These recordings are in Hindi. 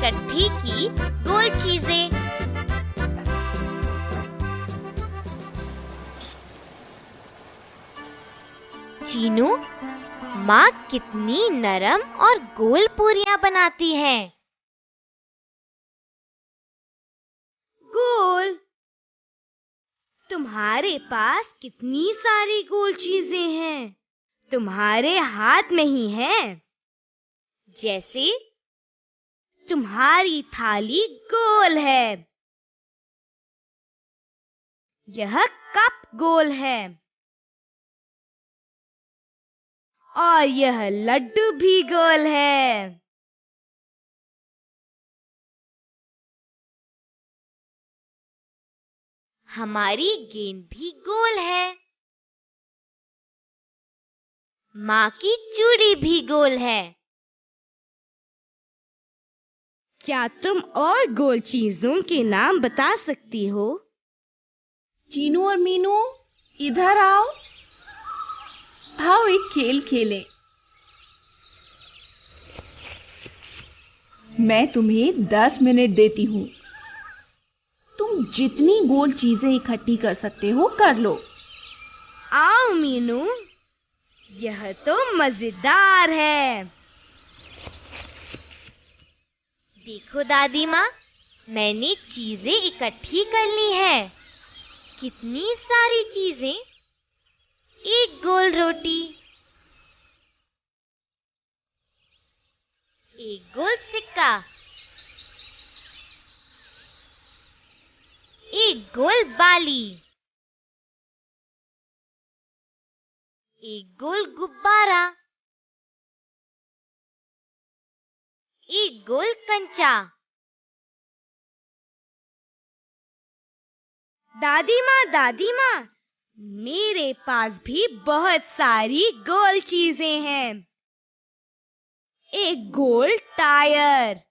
इकट्ठी की गोल चीजें। चीनू, माँ कितनी नरम और गोल पूरियां बनाती है। गोल? तुम्हारे पास कितनी सारी गोल चीजें हैं, तुम्हारे हाथ में ही है। जैसे तुम्हारी थाली गोल है, यह कप गोल है, और यह लड्डू भी गोल है। हमारी गेंद भी गोल है। माँ की चूड़ी भी गोल है। क्या तुम और गोल चीजों के नाम बता सकती हो? चीनू और मीनू, इधर आओ। आओ एक खेल खेलें। मैं तुम्हें 10 मिनट देती हूँ। तुम जितनी गोल चीजें इकट्ठी कर सकते हो कर लो। आओ मीनू, यह तो मजेदार है। देखो दादी माँ, मैंने चीजें इकट्ठी कर ली है। कितनी सारी चीजें। एक गोल रोटी, एक गोल सिक्का, एक गोल बाली, एक गोल गुब्बारा, एक गोल कंचा। दादी माँ, मेरे पास भी बहुत सारी गोल चीजें हैं। एक गोल टायर,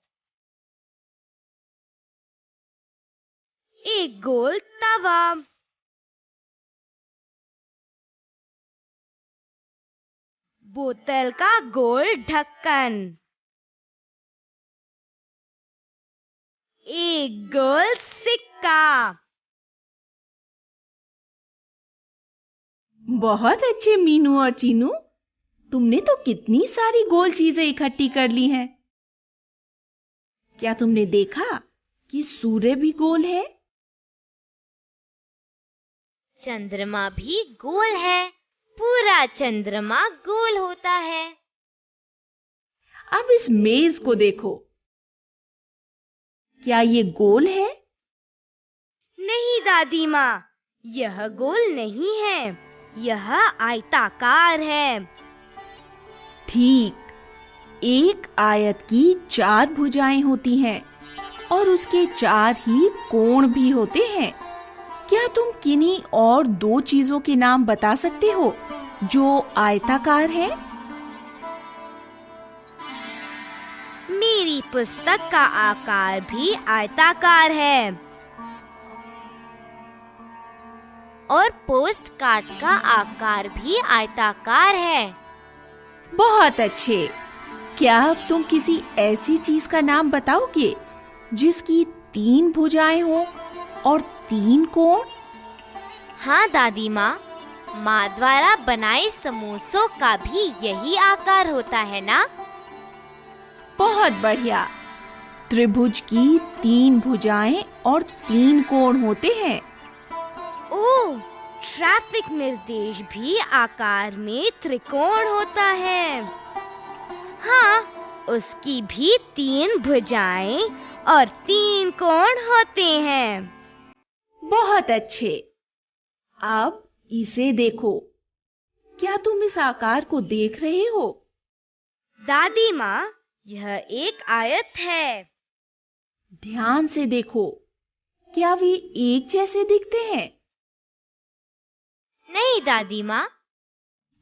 एक गोल तवा, बोतल का गोल ढक्कन, एक गोल सिक्का। बहुत अच्छे मीनू और चीनू, तुमने तो कितनी सारी गोल चीजें इकट्ठी कर ली हैं। क्या तुमने देखा कि सूर्य भी गोल है? चंद्रमा भी गोल है। पूरा चंद्रमा गोल होता है। अब इस मेज को देखो, क्या ये गोल है? नहीं दादी माँ, यह गोल नहीं है, यह आयताकार है। ठीक, एक आयत की 4 भुजाएं होती हैं और उसके 4 ही कोण भी होते हैं। क्या तुम किन्हीं और 2 चीजों के नाम बता सकते हो जो आयताकार है? मेरी पुस्तक का आकार भी आयताकार है। और पोस्ट कार्ड का आकार भी आयताकार है। बहुत अच्छे। क्या अब तुम किसी ऐसी चीज का नाम बताओगे जिसकी 3 भुजाएं हो और 3 कोण? हाँ दादी माँ, माँ द्वारा बनाए समोसों का भी यही आकार होता है ना? बहुत बढ़िया। त्रिभुज की 3 भुजाएं और 3 कोण होते हैं। ओह, ट्रैफिक निर्देश भी आकार में त्रिकोण होता है। हाँ, उसकी भी 3 भुजाएं और 3 कोण होते हैं। बहुत अच्छे। अब इसे देखो, क्या तुम इस आकार को देख रहे हो? दादी माँ, यह एक आयत है। ध्यान से देखो, क्या वे एक जैसे दिखते हैं? नहीं दादी माँ।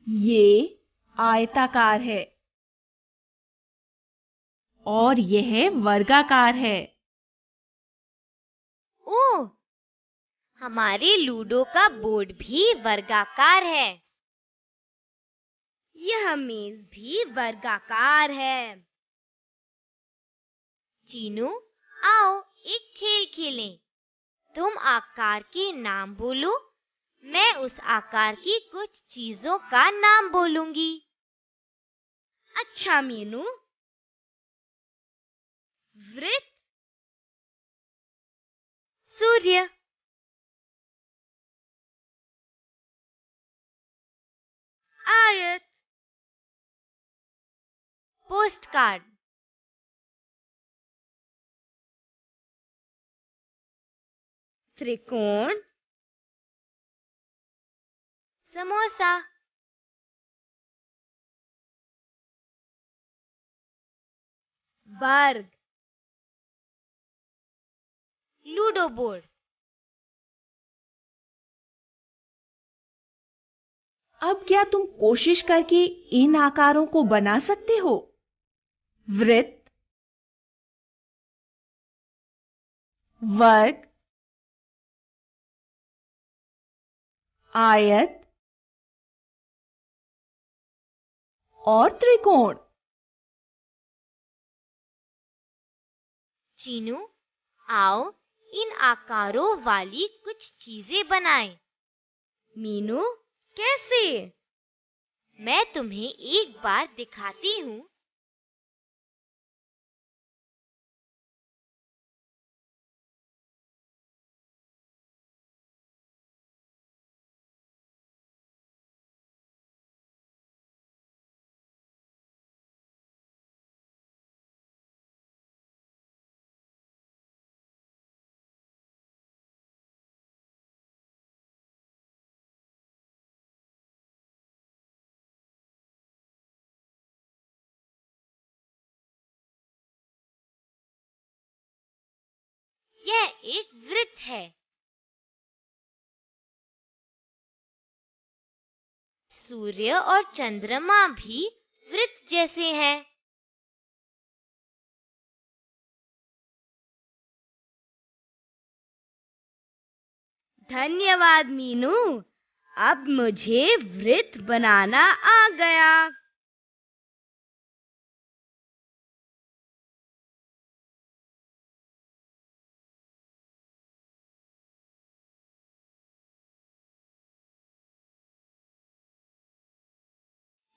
ये आयताकार है और यह वर्गाकार है। ओह, हमारे लूडो का बोर्ड भी वर्गाकार है। यह मेज भी वर्गाकार है। चीनू, आओ एक खेल खेलें। तुम आकार के नाम बोलो, मैं उस आकार की कुछ चीजों का नाम बोलूंगी। अच्छा मीनू। वृत्त, सूर्य, आयत, पोस्ट कार्ड, त्रिकोण, समोसा, वर्ग, लूडो बोर्ड। अब क्या तुम कोशिश करके इन आकारों को बना सकते हो? वृत्त, वर्ग, आयत और त्रिकोण। चीनू, आओ इन आकारों वाली कुछ चीजें बनाएं। मीनू, कैसे? मैं तुम्हें एक बार दिखाती हूँ। यह एक वृत्त है। सूर्य और चंद्रमा भी वृत्त जैसे हैं। धन्यवाद मीनू। अब मुझे वृत्त बनाना आ गया।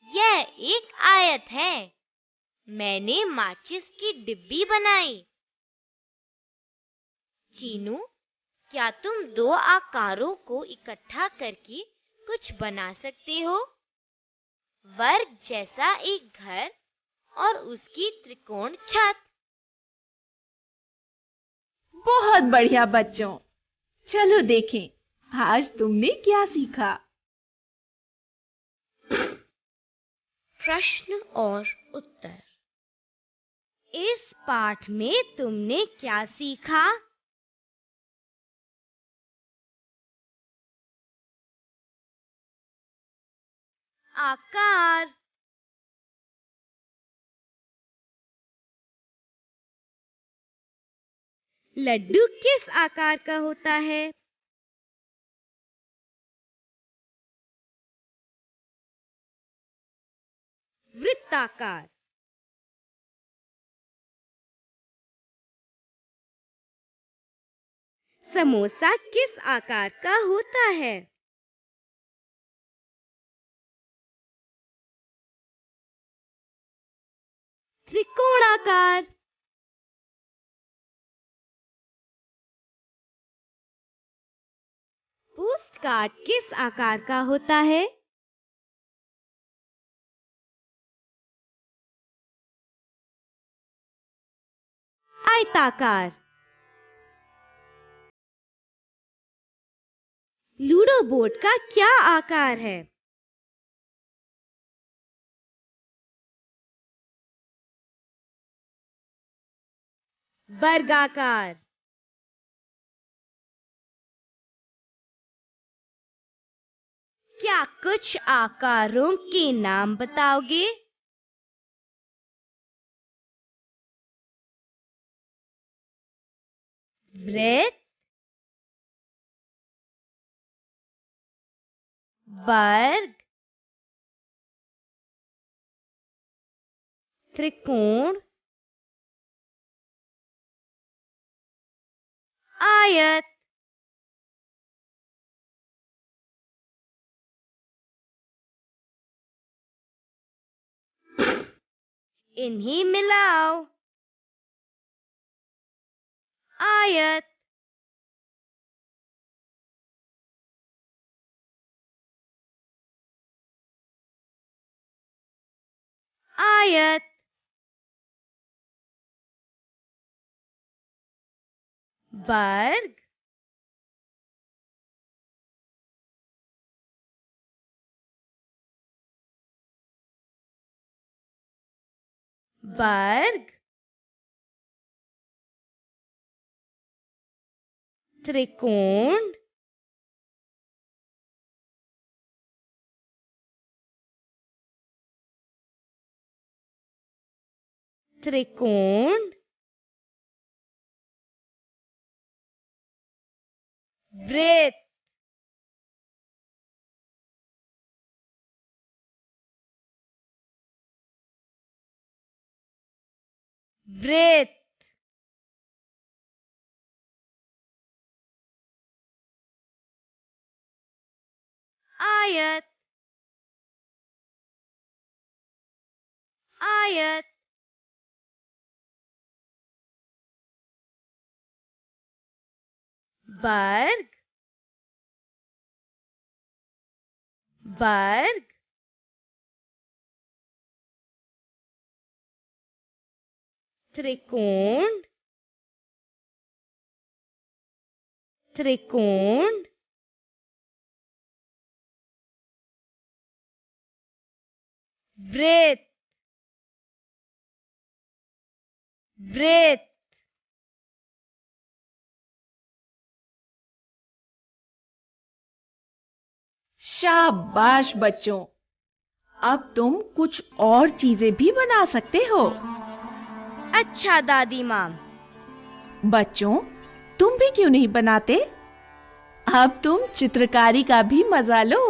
यह एक आयत है। मैंने माचिस की डिब्बी बनाई। चीनू, क्या तुम दो आकारों को इकट्ठा करके कुछ बना सकते हो? वर्ग जैसा एक घर और उसकी त्रिकोण छत। बहुत बढ़िया बच्चों, चलो देखें आज तुमने क्या सीखा। प्रश्न और उत्तर। इस पाठ में तुमने क्या सीखा? आकार, लड्डू किस आकार का होता है? वृत्ताकार। समोसा किस आकार का होता है? त्रिकोणाकार। पोस्ट कार्ड किस आकार का होता है? आयताकार। लूडो बोर्ड का क्या आकार है? वर्गाकार। क्या कुछ आकारों के नाम बताओगे? वृत्त, वर्ग, त्रिकोण, आयत, इन्हें मिलाओ। आयत, आयत, वर्ग, वर्ग, त्रिकोण, त्रिकोण, वृत्त, वृत्त, आयत, आयत, वर्ग, वर्ग, त्रिकोण, त्रिकोण, वृत्त, वृत्त। शाबाश बच्चों, अब तुम कुछ और चीजें भी बना सकते हो। अच्छा दादी माँ। बच्चों, तुम भी क्यों नहीं बनाते? अब तुम चित्रकारी का भी मजा लो।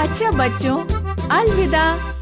अच्छा बच्चों, अलविदा।